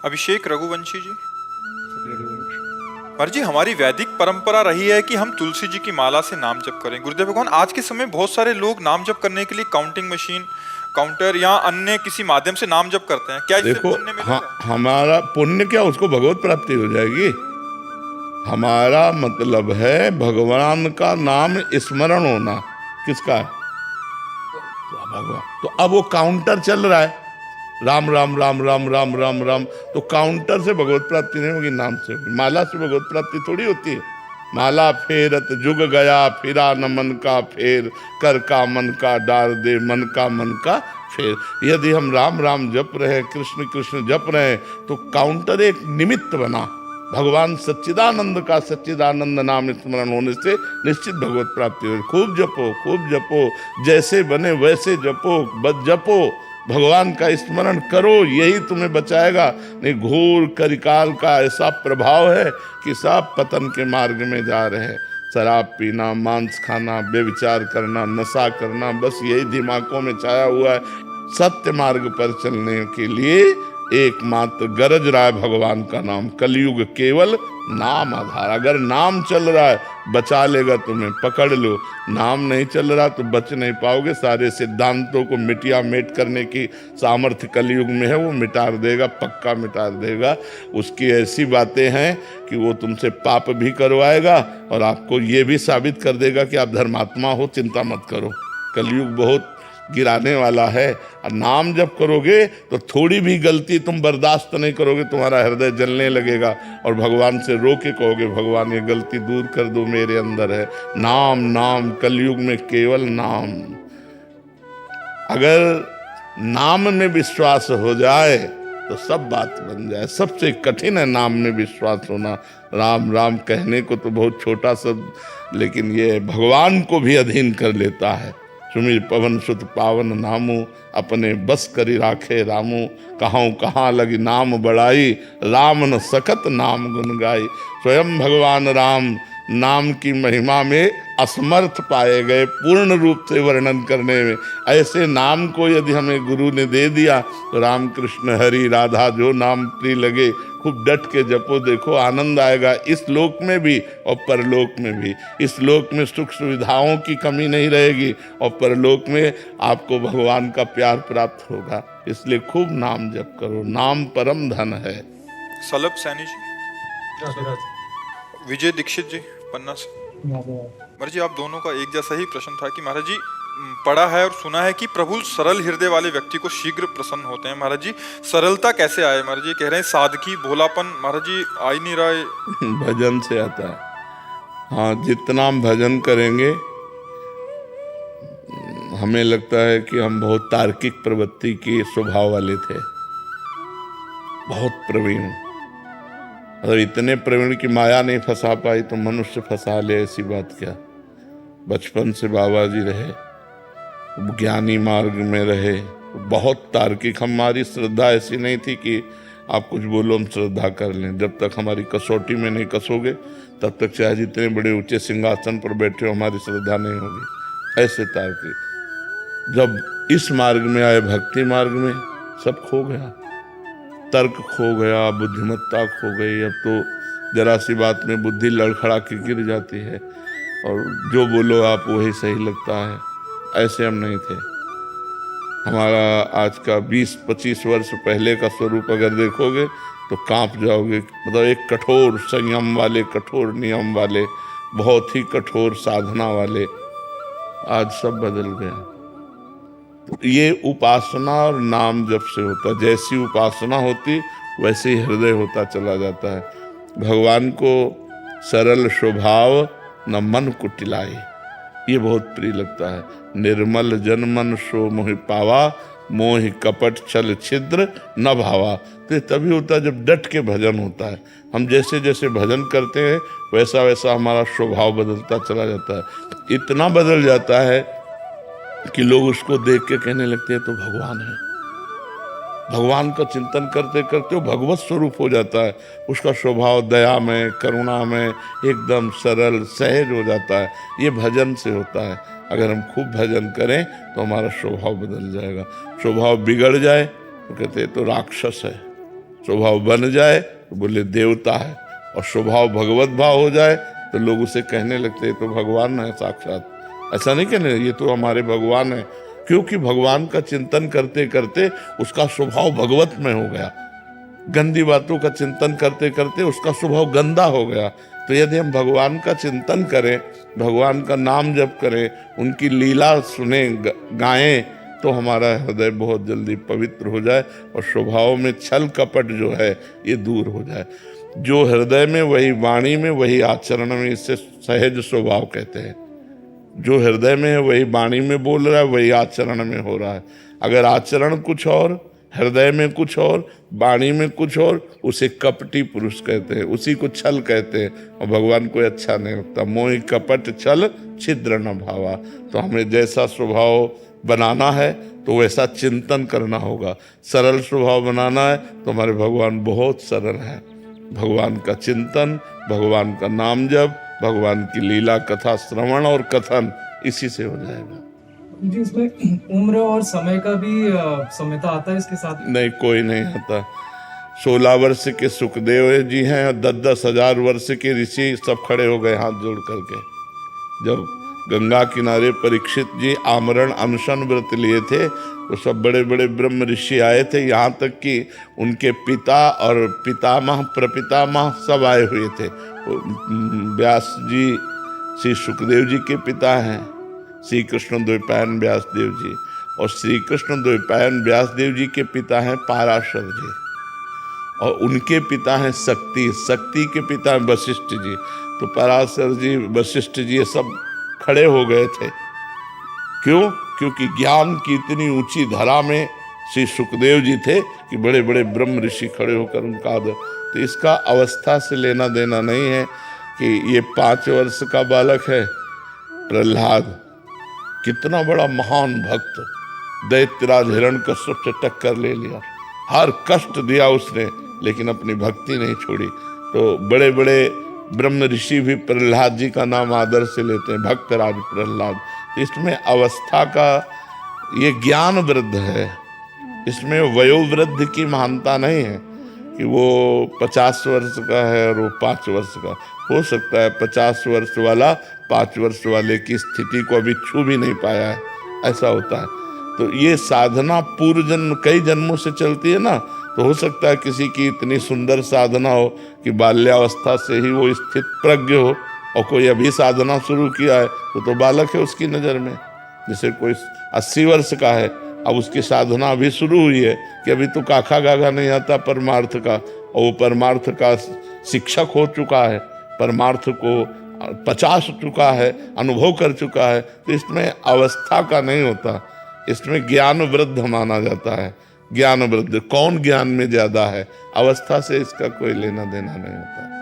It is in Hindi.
अभिषेक रघुवंशी जी। महाराज जी, हमारी वैदिक परंपरा रही है कि हम तुलसी जी की माला से नाम जप करें। गुरुदेव भगवान, आज के समय बहुत सारे लोग नाम जप करने के लिए काउंटिंग मशीन, काउंटर या अन्य किसी माध्यम से नाम जप करते हैं। क्या इससे देखो, पुण्य मिलेगा? हमारा पुण्य क्या, उसको भगवत प्राप्ति हो जाएगी। हमारा मतलब है भगवान का नाम स्मरण होना। किसका है? भगवान। तो अब वो काउंटर चल रहा है, राम राम राम राम राम राम राम, तो काउंटर से भगवत प्राप्ति नहीं होगी, नाम से होगी। माला से भगवत प्राप्ति थोड़ी होती है। माला फेरत जुग गया, फिरा न मन का फेर, कर का मन का डार दे, मन का फेर। यदि हम राम राम जप रहे, कृष्ण कृष्ण जप रहे, तो काउंटर एक निमित्त बना। भगवान सच्चिदानंद का सच्चिदानंद नाम स्मरण होने से निश्चित भगवत प्राप्ति हो। खूब जपो, खूब जपो, जैसे बने वैसे जपो, बस जपो, भगवान का स्मरण करो, यही तुम्हें बचाएगा। नहीं, घोर कलिकाल का ऐसा प्रभाव है कि सब पतन के मार्ग में जा रहे हैं। शराब पीना, मांस खाना, व्यभिचार करना, नशा करना, बस यही दिमागों में छाया हुआ है। सत्य मार्ग पर चलने के लिए एकमात्र गरज रहा है भगवान का नाम। कलयुग केवल नाम आधार। अगर नाम चल रहा है, बचा लेगा तुम्हें, पकड़ लो। नाम नहीं चल रहा तो बच नहीं पाओगे। सारे सिद्धांतों को मिटिया मेट करने की सामर्थ्य कलयुग में है, वो मिटा देगा, पक्का मिटा देगा। उसकी ऐसी बातें हैं कि वो तुमसे पाप भी करवाएगा और आपको ये भी साबित कर देगा कि आप धर्मात्मा हो, चिंता मत करो। कलयुग बहुत गिराने वाला है। और नाम जब करोगे तो थोड़ी भी गलती तुम बर्दाश्त नहीं करोगे, तुम्हारा हृदय जलने लगेगा और भगवान से रो के कहोगे, भगवान ये गलती दूर कर दो, मेरे अंदर है। नाम नाम, कलयुग में केवल नाम। अगर नाम में विश्वास हो जाए तो सब बात बन जाए। सबसे कठिन है नाम में विश्वास होना। राम राम कहने को तो बहुत छोटा शब्द, लेकिन ये भगवान को भी अधीन कर लेता है। सुमिर पवन सुत पावन नामू, अपने बस करी राखे रामू। कहाँ कहाँ लगी नाम बड़ाई, राम न सकत नाम गुन गाई। स्वयं भगवान राम नाम की महिमा में असमर्थ पाए गए पूर्ण रूप से वर्णन करने में। ऐसे नाम को यदि हमें गुरु ने दे दिया तो राम कृष्ण हरि राधा जो नाम प्रिय लगे, खूब डट के जपो, देखो आनंद आएगा, इस लोक में भी और परलोक में भी। इस लोक में सुख सुविधाओं की कमी नहीं रहेगी और परलोक में आपको भगवान का प्यार प्राप्त होगा। इसलिए खूब नाम जप करो, नाम परम धन है। सलभ सैनी जी। विजय दीक्षित जी, पन्ना से। महाराज जी, आप दोनों का एक जैसा ही प्रश्न था कि महाराज जी, पढ़ा है और सुना है कि प्रभु सरल हृदय वाले व्यक्ति को शीघ्र प्रसन्न होते हैं। महाराज जी, सरलता कैसे आए? महाराज जी कह रहे हैं सादगी, भोलापन, महाराज जी आ ही नहीं रहा है। भजन से आता है। हाँ, जितना हम भजन करेंगे, हमें लगता है कि हम बहुत तार्किक प्रवृत्ति के स्वभाव वाले थे, बहुत प्रवीण। अगर इतने प्रवीण की माया नहीं फंसा पाई तो मनुष्य फंसा ले, ऐसी बात क्या। बचपन से बाबा जी रहे, ज्ञानी मार्ग में रहे, बहुत तार्किक। हमारी श्रद्धा ऐसी नहीं थी कि आप कुछ बोलो हम श्रद्धा कर लें। जब तक हमारी कसौटी में नहीं कसोगे तब तक चाहे जितने बड़े ऊंचे सिंहासन पर बैठे हो, हमारी श्रद्धा नहीं होगी। ऐसे तार्किक। जब इस मार्ग में आए, भक्ति मार्ग में, सब खो गया। तर्क खो गया, बुद्धिमत्ता खो गई। अब तो जरा सी बात में बुद्धि लड़खड़ा के गिर जाती है और जो बोलो आप वही सही लगता है। ऐसे हम नहीं थे। हमारा आज का 20-25 वर्ष पहले का स्वरूप अगर देखोगे तो कांप जाओगे। मतलब एक कठोर संयम वाले, कठोर नियम वाले, बहुत ही कठोर साधना वाले, आज सब बदल गया। ये उपासना और नाम जप से होता। जैसी उपासना होती वैसे ही हृदय होता चला जाता है। भगवान को सरल स्वभाव न मन कुटिलाई, ये बहुत प्रिय लगता है। निर्मल जन मन सो मोहि पावा, मोहि कपट छल छिद्र न भावा। तो तभी होता है जब डट के भजन होता है। हम जैसे जैसे भजन करते हैं वैसा वैसा हमारा स्वभाव बदलता चला जाता है। इतना बदल जाता है कि लोग उसको देख के कहने लगते हैं तो भगवान है। भगवान का चिंतन करते करते वो भगवत स्वरूप हो जाता है। उसका स्वभाव दया में, करुणा में एकदम सरल सहज हो जाता है। ये भजन से होता है। अगर हम खूब भजन करें तो हमारा स्वभाव बदल जाएगा। स्वभाव बिगड़ जाए तो कहते हैं तो राक्षस है, स्वभाव बन जाए तो बोले देवता है, और स्वभाव भगवत भाव हो जाए तो लोग उसे कहने लगते हैं तो भगवान है साक्षात। ऐसा नहीं कहने ये तो हमारे भगवान है, क्योंकि भगवान का चिंतन करते करते उसका स्वभाव भगवत में हो गया। गंदी बातों का चिंतन करते करते उसका स्वभाव गंदा हो गया। तो यदि हम भगवान का चिंतन करें, भगवान का नाम जप करें, उनकी लीला सुने गाएं, तो हमारा हृदय बहुत जल्दी पवित्र हो जाए और स्वभाव में छल कपट जो है ये दूर हो जाए। जो हृदय में वही वाणी में वही आचरण में, इससे सहज स्वभाव कहते हैं। जो हृदय में है वही वाणी में बोल रहा है, वही आचरण में हो रहा है। अगर आचरण कुछ और, हृदय में कुछ और, वाणी में कुछ और, उसे कपटी पुरुष कहते हैं, उसी को छल कहते हैं, और भगवान को अच्छा नहीं लगता। मोहि कपट छल छिद्र न भावा। तो हमें जैसा स्वभाव बनाना है तो वैसा चिंतन करना होगा। सरल स्वभाव बनाना है तो हमारे भगवान बहुत सरल है। भगवान का चिंतन, भगवान का नाम जप, भगवान की लीला कथा श्रवण और कथन, इसी से हो जाएगा जी। इसमें उम्र और समय का भी समयता आता है इसके साथ? नहीं, कोई नहीं आता। 16 वर्ष के सुखदेव जी हैं और 10-10 हजार वर्ष के ऋषि सब खड़े हो गए हाथ जोड़ करके। जब गंगा किनारे परीक्षित जी आमरण अनशन व्रत लिए थे तो सब बड़े बड़े ब्रह्म ऋषि आए थे, यहाँ तक कि उनके पिता और पितामह प्रपितामह सब आए हुए थे। व्यास जी श्री सुखदेव जी के पिता हैं, श्री कृष्ण द्वैपायन व्यास देव जी, और श्री कृष्ण द्वैपायन व्यास देव जी के पिता हैं पाराशर जी, और उनके पिता हैं शक्ति के पिता हैं वशिष्ठ जी। तो पराशर जी, वशिष्ठ जी ये सब खड़े हो गए थे। क्यों? क्योंकि ज्ञान की इतनी ऊंची धरा में श्री सुखदेव जी थे कि बड़े बड़े ब्रह्म ऋषि खड़े होकर उनका आदर। तो इसका अवस्था से लेना देना नहीं है कि ये 5 वर्ष का बालक है प्रहलाद, कितना बड़ा महान भक्त, दैत्यराज हिरण्यकश्यप से टक्कर ले लिया, हर कष्ट दिया उसने, लेकिन अपनी भक्ति नहीं छोड़ी। तो बड़े बड़े ब्रह्म ऋषि भी प्रहलाद जी का नाम आदर से लेते हैं, भक्तराज प्रहलाद। इसमें अवस्था का ये ज्ञान वृद्ध है, इसमें वयोवृद्ध की महानता नहीं है कि वो 50 वर्ष का है और वो 5 वर्ष का। हो सकता है 50 वर्ष वाला 5 वर्ष वाले की स्थिति को अभी छू भी नहीं पाया है, ऐसा होता है। तो ये साधना पूर्व जन्म कई जन्मों से चलती है ना, तो हो सकता है किसी की इतनी सुंदर साधना हो कि बाल्यावस्था से ही वो स्थित प्रज्ञ हो, और कोई अभी साधना शुरू किया है तो बालक है उसकी नज़र में। जैसे कोई 80 वर्ष का है, अब उसकी साधना अभी शुरू हुई है कि अभी तो काखा गागा नहीं आता परमार्थ का, और वो परमार्थ का शिक्षक हो चुका है, परमार्थ को 50 चुका है, अनुभव कर चुका है। तो इसमें अवस्था का नहीं होता, इसमें ज्ञान वृद्ध माना जाता है। ज्ञान वृद्ध कौन ज्ञान में ज्यादा है, अवस्था से इसका कोई लेना देना नहीं होता।